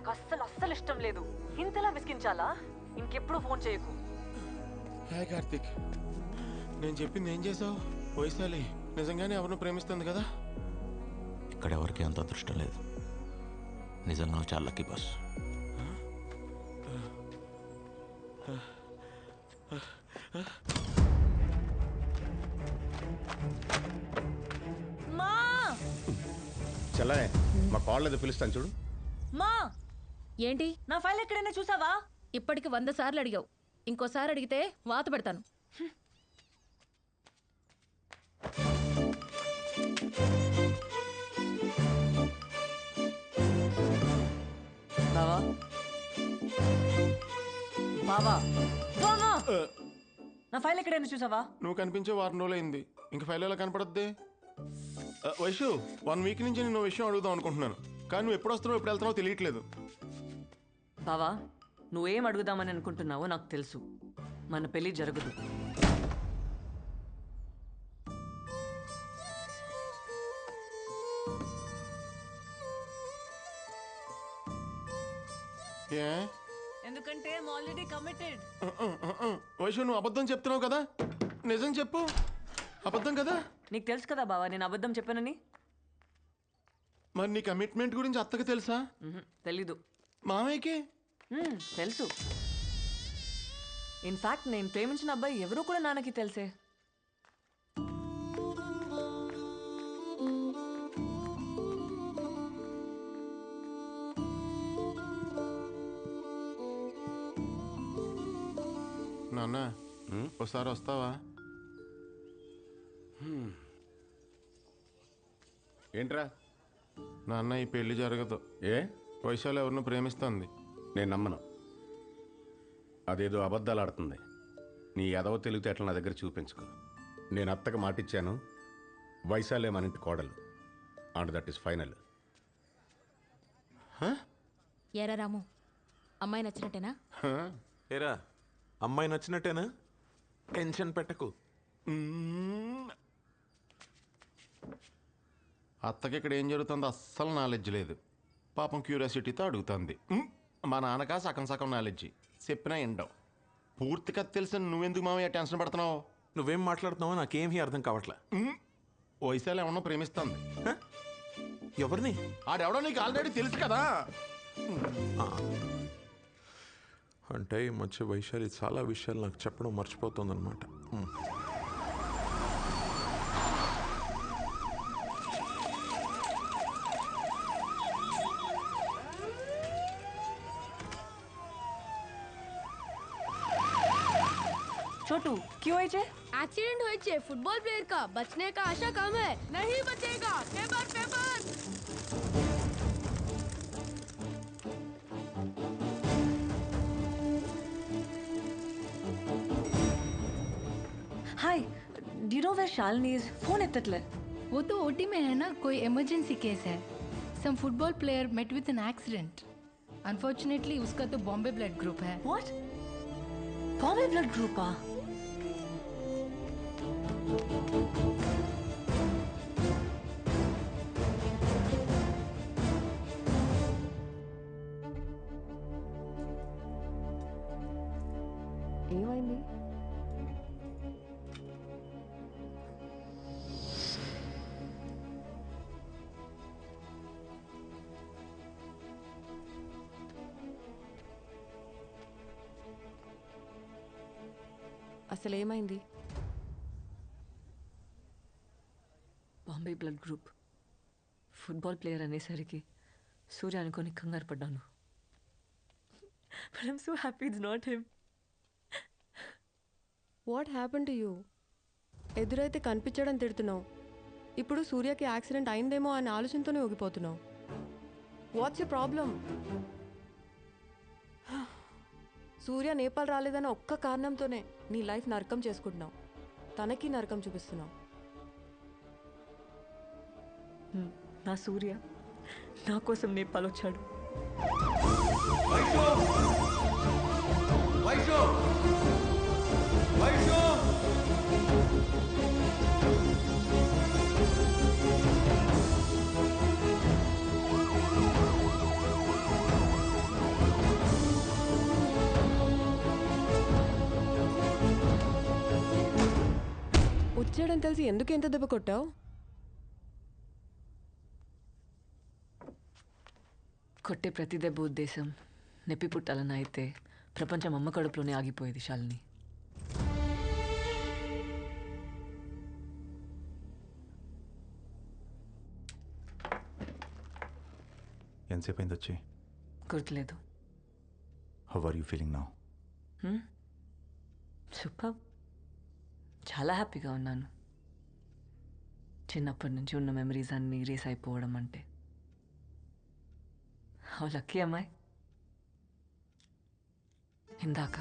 నాకు అస్సలు అస్సలు ఇష్టం లేదు. ఇంతలా విసిగించాలా? ఇంకెప్పుడు ఫోన్ చేయకు. హాయ్ కార్తిక్, నేను చెప్పింది ఏం చేసావు? వైశాలి నిజంగానే ఎవరిని ప్రేమిస్తుంది కదా? ఇక్కడ ఎవరికి అంత అదృష్టం లేదు. నిజంగా చాలా లక్కీ బాస్. మా చల్లనే మా కాల్ ఏదో పిలుస్తాను చూడు. మా ఏంటి? నా ఫైల్ ఎక్కడైనా చూసావా? ఇప్పటికి 100 సార్లు అడిగావు. ఇంకోసారి అడిగితే వాత పెడతాను. బావా బావా బావా, నా ఫైల్ ఎక్కడైనా చూసావా? నువ్వు కనిపించే వారం రోజులు అయింది, ఇంక ఫైల్ ఎలా కనపడద్ది? వైషు, 1 వీక్ నుంచి నేను విషయం అడుగుదాం అనుకుంటున్నాను, కానీ నువ్వు ఎప్పుడు వస్తున్నావు ఎప్పుడు వెళ్తున్నావు తెలియట్లేదు. బావా, నువ్వేం అడుగుదామని అనుకుంటున్నావో నాకు తెలుసు. మన పెళ్లి జరగదు. ఏ? ఎందుకంటే ఆల్రెడీ కమిటెడ్. వైషు, నువ్వు అబద్ధం చెప్తున్నావు కదా, నిజం చెప్పు. అబద్ధం కదా? నీకు తెలుసు కదా బావా నేను అబద్ధం చెప్పానని. మరి నీ కమిట్మెంట్ గురించి అత్తకి తెలుసా? తెలీదు. మామయ్యకి తెలుసు. ఇన్ఫాక్ట్ నేను ప్రేమించిన అబ్బాయి ఎవరో కూడా నాన్నకి తెలుసే. నాన్న, ఒకసారి వస్తావా? ఏంట్రా? నాన్న, ఈ పెళ్లి జరగదు. ఏ? వైశాలి ఎవరిని ప్రేమిస్తుంది. నేను నమ్మను. అదేదో అబద్ధాలు ఆడుతుంది. నీ ఎదవ తెలివితేటలు నా దగ్గర చూపించుకో. నేను అత్తకు మాటిచ్చాను, వైశాలే మన ఇంటి కోడలు. And that is final. ఏరా రాము, అమ్మాయి నచ్చినట్టేనా? ఏరా, అమ్మాయి నచ్చినట్టేనా? టెన్షన్ పెట్టకు. అత్తకి ఇక్కడ ఏం జరుగుతుందో అస్సలు నాలెడ్జ్ లేదు. పాపం క్యూరియాసిటీతో అడుగుతుంది. మా నాన్నకా సగం సగం నాలెడ్జి, చెప్పినా ఎండవు. పూర్తిగా తెలిసిన నువ్వెందుకు మామయ్య టెన్షన్ పడుతున్నావు? నువ్వేం మాట్లాడుతున్నావో నాకేమీ అర్థం కావట్లే. వైశాలి ఎవరినో ప్రేమిస్తుంది. ఎవరిని? ఆడెవడో నీకు ఆల్రెడీ తెలుసు కదా. అంటే ఈ మధ్య వైశాలి చాలా విషయాలు నాకు చెప్పడం మర్చిపోతుందన్నమాట. छोटू क्यों है? एक्सीडेंट हुए फुटबॉल प्लेयर का बचने का आशा कम है, नहीं बचेगा। Paper paper. Hi, do you know where Shalini is? Phone एत्तट्ले. वो तो ओटी में है ना, कोई इमरजेंसी केस है. Some football player met with an accident. Unfortunately उसका तो बॉम्बे ब्लड ग्रुप है. व्हाट? Bombay blood group? ఏమైంది? అసలు ఏమైంది? Bombay blood group, football player అనేసరికి సూర్య అనుకొని కంగారు పడ్డాను. But I'm so happy it's not him. What happen to you? ఎదురైతే కనిపించడం తిడుతున్నావు, ఇప్పుడు సూర్యకి యాక్సిడెంట్ అయిందేమో అనే ఆలోచనతోనే ఊగిపోతున్నావు. What's you problem? Surya Nepal రాలేదన్న ఒక్క కారణంతోనే నీ లైఫ్ నరకం చేసుకుంటున్నావు, తనకి నరకం చూపిస్తున్నావు. నా సూర్య నా కోసం నేపాల్ వచ్చాడు. లేడని తెలిసి ఎందుకు ఎంత దెబ్బ కొట్టావు? కొట్టే ప్రతి దెబ్బ ఉద్దేశం నొప్పి పుట్టాలని అయితే ప్రపంచం అమ్మ కడుపులోనే ఆగిపోయేది శాలిని. ఎంతసేపు అయింది వచ్చి? గుర్తులేదు. How are you feeling now? Super. చాలా హ్యాపీగా ఉన్నాను. చిన్నప్పటి నుంచి ఉన్న మెమరీస్ అన్నీ రేస్ అయిపోవడం అంటే హౌ లక్కీ అమ్మాయి. ఇందాక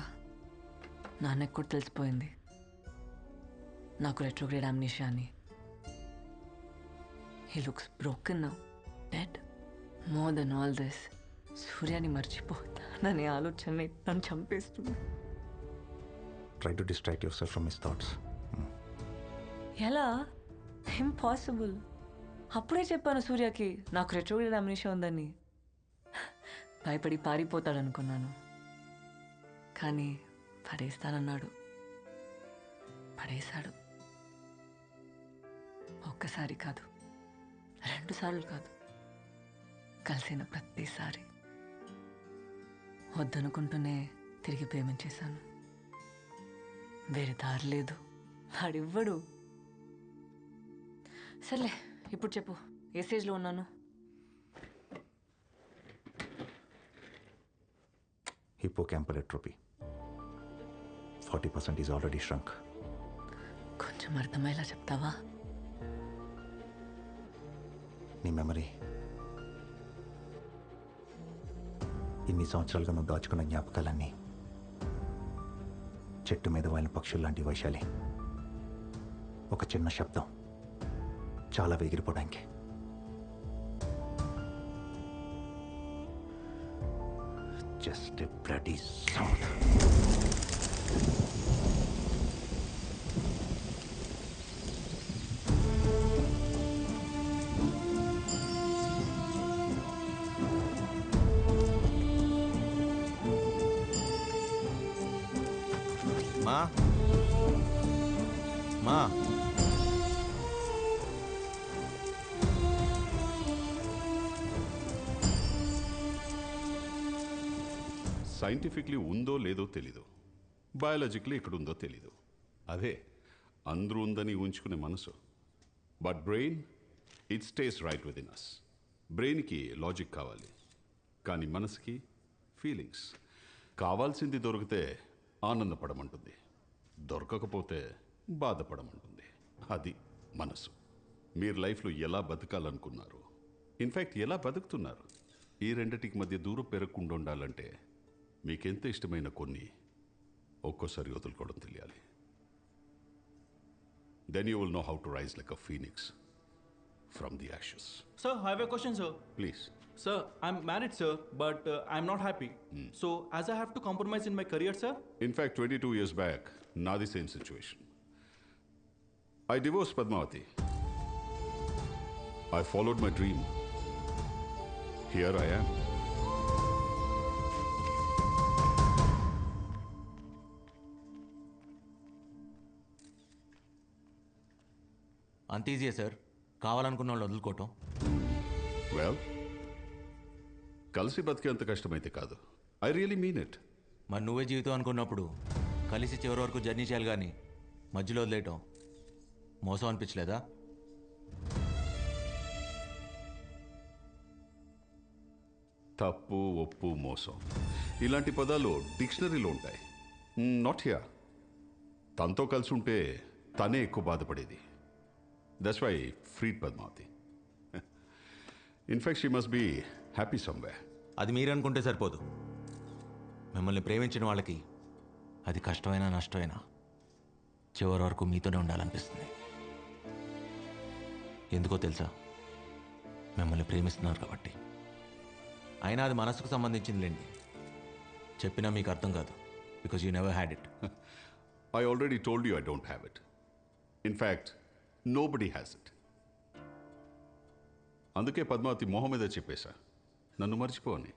నాన్నకు కూడా తెలిసిపోయింది నాకు రెట్రోగ్రేడ్ అమ్నీషియా అని. He looks broken now, dead. More than all this, సూర్యాని మర్చిపోతాననే ఆలోచన నన్ను చంపేస్తుంది. Try to distract yourself from his thoughts. ఎలా? ఇంపాసిబుల్. అప్పుడే చెప్పాను సూర్యకి నాకు రెట్రోగ్రేడ్ అమ్నీషియా ఉందని. భయపడి పారిపోతాడనుకున్నాను, కానీ పడేస్తానన్నాడు. పడేశాడు. ఒక్కసారి కాదు, 2 సార్లు కాదు, కలిసిన ప్రతిసారి. వద్దనుకుంటూనే తిరిగి ప్రేమించేశాను. వేరే దారి లేదు, వాడివ్వడు. సర్లే, ఇప్పుడు చెప్పు, ఏ స్టేజ్లో ఉన్నాను? Hippocampal atrophy 40% is already shrunk. కొంచెం అర్థమయ్యేలా చెప్తావా? నీ మెమరీ ఇన్ని సంవత్సరాలుగా నువ్వు దాచుకున్న జ్ఞాపకాలన్నీ చెట్టు మీద వాలిన పక్షులు లాంటి వైశాలి. ఒక చిన్న శబ్దం చాలా ఎగిరిపోవడానికి. Just a bloody sound. మా మా సైంటిఫిక్లీ ఉందో లేదో తెలీదు, బయాలజికలీ ఇక్కడ ఉందో తెలీదు. అదే అందరూ ఉందని ఊహించుకునే మనసు. But brain, it stays right within us. బ్రెయిన్కి లాజిక్ కావాలి, కానీ మనసుకి ఫీలింగ్స్. కావాల్సింది దొరికితే ఆనందపడమంటుంది, దొరకకపోతే బాధపడమంటుంది. అది మనసు. మీరు లైఫ్లో ఎలా బతకాలనుకున్నారు, ఇన్ఫ్యాక్ట్ ఎలా బతుకుతున్నారు, ఈ రెండిటికి మధ్య దూరం పెరగకుండా ఉండాలంటే మీకెంత ఇష్టమైన కొన్ని ఒక్కోసారి వదులుకోవడం తెలియాలి. Then you will know how to rise like a phoenix from the ashes. Sir, I have a question, sir. Please. Sir, I'm married, sir, but I'm not happy. So, as I have to compromise in my career, sir? In fact 22 years back, నాది same situation. I divorced Padmavati. I followed my dream. Here I am. అంత ఈజీయే sir, కావాలనుకున్న వాళ్ళు వదులుకోవటం. Well, కలిసి బతికేంత కష్టమైతే కాదు. I really mean it. మరి నువ్వే జీవితం అనుకున్నప్పుడు కలిసి చివరి వరకు జర్నీ చేయాలి, కానీ మధ్యలో వదిలేయటం మోసం అనిపించలేదా? తప్పు, ఒప్పు, మోసం ఇలాంటి పదాలు డిక్షనరీలో ఉంటాయి. Not here. తనతో కలిసి ఉంటే తనే ఎక్కువ బాధపడేది. That's why freed Padmavati. In fact she must be happy somewhere. అది మీరు అనుకుంటే సరిపోదు. మిమ్మల్ని ప్రేమించిన వాళ్ళకి అది కష్టమైనా నష్టమైనా చివరి వరకు మీతోనే ఉండాలనిపిస్తుంది. ఎందుకో తెలుసా? మిమ్మల్ని ప్రేమిస్తున్నారు కాబట్టి. అయినా అది మనసుకు సంబంధించిందిలేండి. చెప్పినా మీకు అర్థం కాదు, because you never had it. I already told you I don't have it. In fact nobody has it. అందుకే పద్మావతి మొహం మీద చెప్పేశా, నన్ను మర్చిపోని.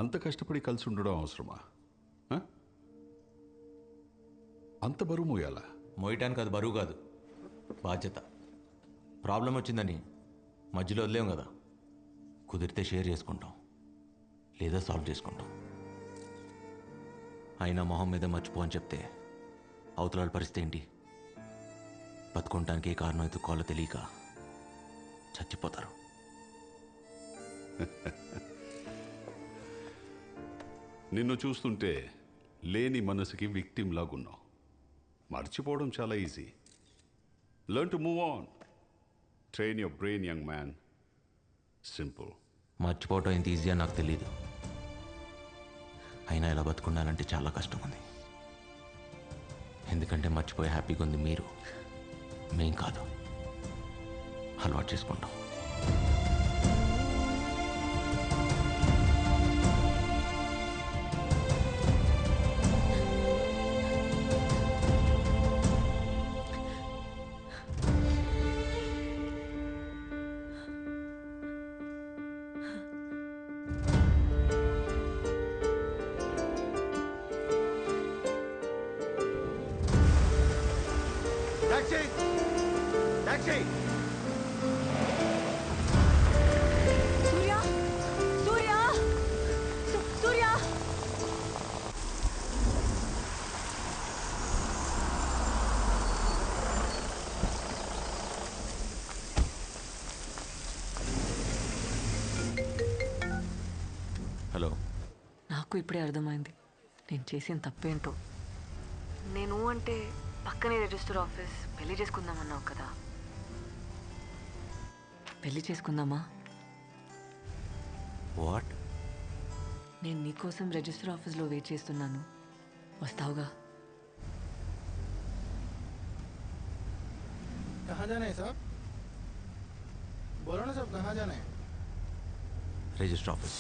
అంత కష్టపడి కలిసి ఉండడం అవసరమా? అంత బరువు మోయాలా? మోయటానికి అది బరువు కాదు, బాధ్యత. ప్రాబ్లం వచ్చిందని మధ్యలో వదిలేం కదా. కుదిరితే షేర్ చేసుకుంటాం, లేదా సాల్వ్ చేసుకుంటాం. అయినా మొహం మీద మర్చిపో అని చెప్తే అవతల పరిస్థితి ఏంటి? బతుకుంటానికి ఏ కారణం ఎత్తుక్కోవాలో తెలియక చచ్చిపోతారు. నిన్ను చూస్తుంటే లేని మనసుకి విక్టిమ్ లాగున్నావు. మర్చిపోవడం చాలా easy. Learn to move on. Train your brain young man. Simple. మర్చిపోవటం ఎంత ఈజీ అని నాకు తెలియదు. అయినా ఇలా బతుకుండాలంటే చాలా కష్టం ఉంది. ఎందుకంటే మర్చిపోయి హ్యాపీగా ఉంది మీరు, మేం కాదు. అలవాటు చేసుకుంటాం. Taxi! Taxi! సూర్య సూర్య సూర్య హలో. నాకు ఇప్పుడే అర్థమైంది నేను చేసిన తప్పేంటో. నేను అంటే పక్కనే రిజిస్టర్ ఆఫీస్, పెళ్లి చేసుకుందామన్నావు కదా. పెళ్లి చేసుకుందామా? వాట్? నేను నీకోసం రిజిస్టర్ ఆఫీస్లో వెయిట్ చేస్తున్నాను, వస్తావుగా? कहाँ जाना है साहब? बोलो ना साहब, कहाँ जाना है? Register office.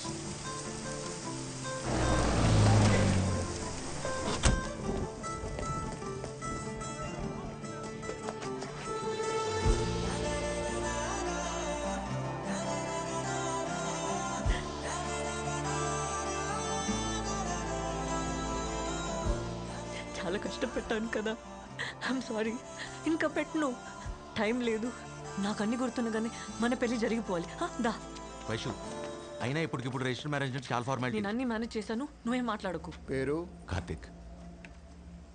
చాలా కష్టపెట్టాను కదా. I'm sorry. ఇంకా పెట్టను, టైం లేదు. నాకు అన్ని గుర్తుండగానే మన పెళ్లి జరిగిపోవాలి. దా. వైషు, అయినా ఇప్పటికిప్పుడు రిజిస్టర్ మ్యారేజ్ అంటే చాలా ఫార్మాలిటీ. నేను అన్ని మేనేజ్ చేశాను, నువ్వేం మాట్లాడకు. పేరు? కార్తిక్.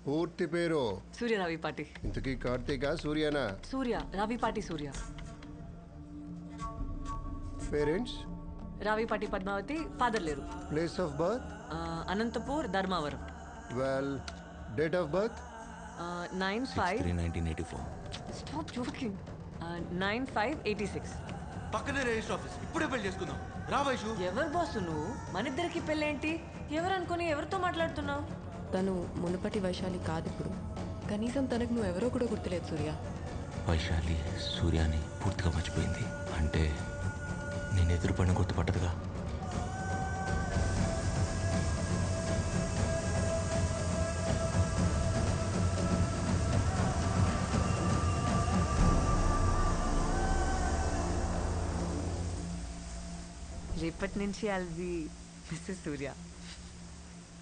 పూర్తి పేరు? సూర్య రావిపాటి. ఇంతకీ కార్తీకా సూర్యనా? సూర్య రావిపాటి సూర్య. పేరెంట్స్? రావిపాటి పద్మావతి, ఫాదర్ లేరు. Place of birth? Anantapur, Dharmavaram. Well, date of birth? 9/5/1984. Stop joking. 9/5/86. పక్కనే రిజిస్టర్ ఆఫీస్. ఇప్పుడే పెళ్లి చేసుకుందాం. రా వైషు. ఎవరు బాసు నువ్వు? మన ఇద్దరికి పెళ్ళేంటి? ఎవరు అనుకుని ఎవరితో మాట్లాడుతున్నావు? తను మునుపటి వైశాలి కాదు ఇప్పుడు. కనీసం తనకు నువ్వు ఎవరో కూడా గుర్తులేదు సూర్య. వైశాలి సూర్యాని పూర్తిగా మర్చిపోయింది అంటే నేను ఎదురుపడిన గుర్తుపట్టదుగా. రేపటి నుంచి ఐల్ బి మిస్సెస్ సూర్య.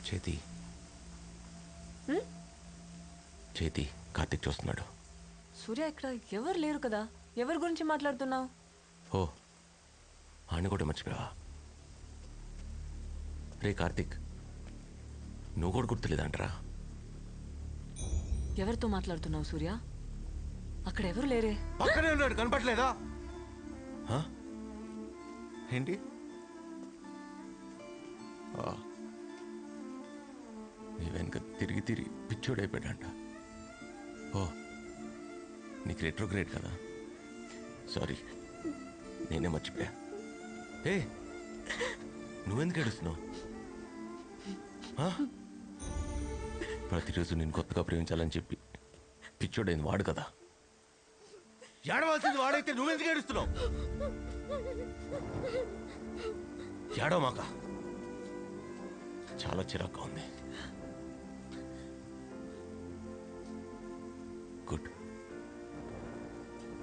చేతి చేతి కార్తిక్ చూస్తున్నాడు. సూర్య ఇక్కడ ఎవరు లేరు కదా, ఎవరి గురించి మాట్లాడుతున్నావు? ఓ, ఆయన కూడా మర్చిపోయావా? రే కార్తిక్, నువ్వు కూడా గుర్తులేదంటరా? ఎవరితో మాట్లాడుతున్నావు సూర్య? అక్కడ ఎవరు లేరే. పక్కనే ఉన్నాడు, కనపట్లేదా? ఏంటి? నీ వెనక తిరిగి తిరిగి పిచ్చోడైపోయాడంట. ఓ, నీకు రెట్రోగ్రేడ్ కదా. సారీ, నేనే మర్చిపోయా. ఏ, నువ్వెందుకు ఏడుస్తున్నావు? ప్రతిరోజు నేను కొత్తగా ప్రేమించాలని చెప్పి పిచ్చోడైంది వాడు కదా. ఏడవలసింది వాడైతే నువ్వెందుకు ఏడుస్తున్నావు? ఏడవమాక, చాలా చిరాగ్గా ఉంది. గుడ్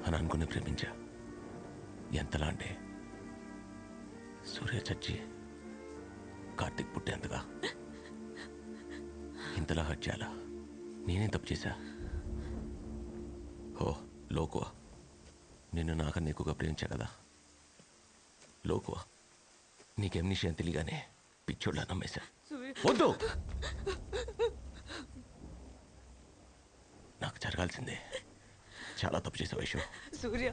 అని అనుకుని ప్రేమించా. ఎంతలా అంటే సూర్య చచ్చి కార్తిక్ పుట్టేంతగా. ఇంతలా హర్ట్ చేయాలా నేనే తప్పు చేశా. ఓ లోకువా, నిన్ను నాకన్నా ఎక్కువగా ప్రేమించా కదా. లోకువా, నీకేం విషయం తెలియగానే పిచ్చోళ్ళ నమ్మేశా. వద్దు, నాకు జరగాల్సిందే. చాలా తప్పు చేసే వైషు. సూర్య,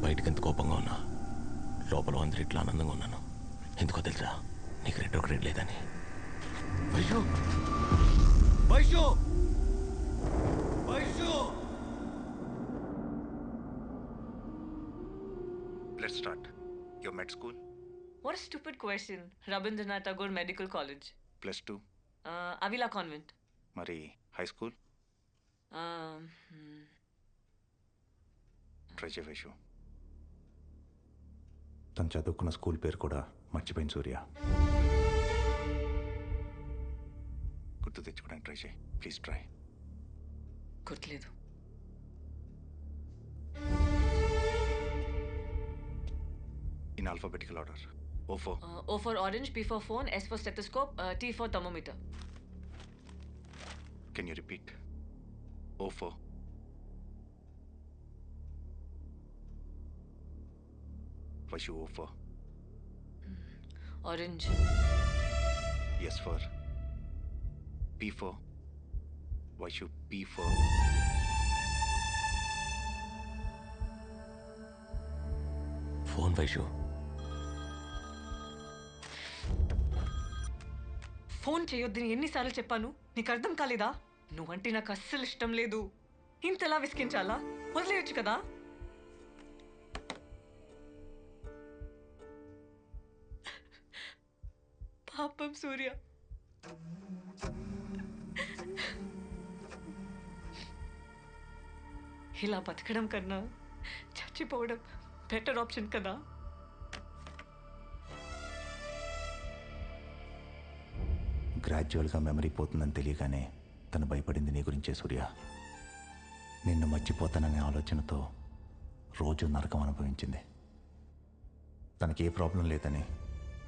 బయటకు ఎంత కోపంగా ఉన్నా లోపల 100 రెట్లు ఆనందంగా ఉన్నాను. ఎందుకో తెలుసా? నీకు రెండో గ్రేడ్ లేదని. Vaishu, Vaishu, Vaishu. Let's start. Your med school? what a stupid question. Rabindranath Tagore Medical College. +2. Avila Convent. మరి హై స్కూల్? ట్రై చేయ వైషు. తను చదువుకున్న స్కూల్ పేరు కూడా మర్చిపోయింది సూర్య. గుర్తు తెచ్చుకోవడానికి ట్రై చేయి ప్లీజ్. ట్రై. గుర్తులేదు. In alphabetical order. O for orange, P for phone, S for stethoscope, T for thermometer. Can you repeat? O for Vaishu. O for orange. S for P for Vaishu. P for phone. Vaishu, phone చేయొద్దని ఎన్నిసార్లు చెప్పాను? నీకు అర్థం కాలేదా? నువ్వంటే నాకు అస్సలు ఇష్టం లేదు. ఇంతలా విసిగించాలా? వదిలేయచ్చు కదా. పాపం సూర్య. ఇలా బతకడం కన్నా చచ్చిపోవడం బెటర్ ఆప్షన్ కదా. గ్రాడ్యువల్గా మెమరీ పోతుందని తెలియగానే తను భయపడింది నీ గురించే సూర్య. నిన్ను మర్చిపోతాననే ఆలోచనతో రోజు నరకం అనుభవించింది. తనకి ఏ ప్రాబ్లం లేదని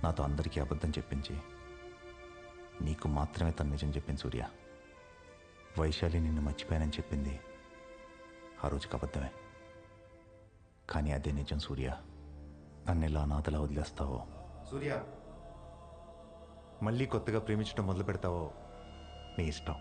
నాతో అందరికీ అబద్ధం చెప్పించి నీకు మాత్రమే తను నిజం చెప్పింది సూర్య. వైశాలి నిన్ను మర్చిపోయానని చెప్పింది ఆ రోజుకి అబద్ధమే. కానీ అదే నిజం సూర్య. నన్ను ఇలా అనాథలా వదిలేస్తావో సూర్య, మళ్ళీ కొత్తగా ప్రేమించడం మొదలు పెడతావో నీ ఇష్టం.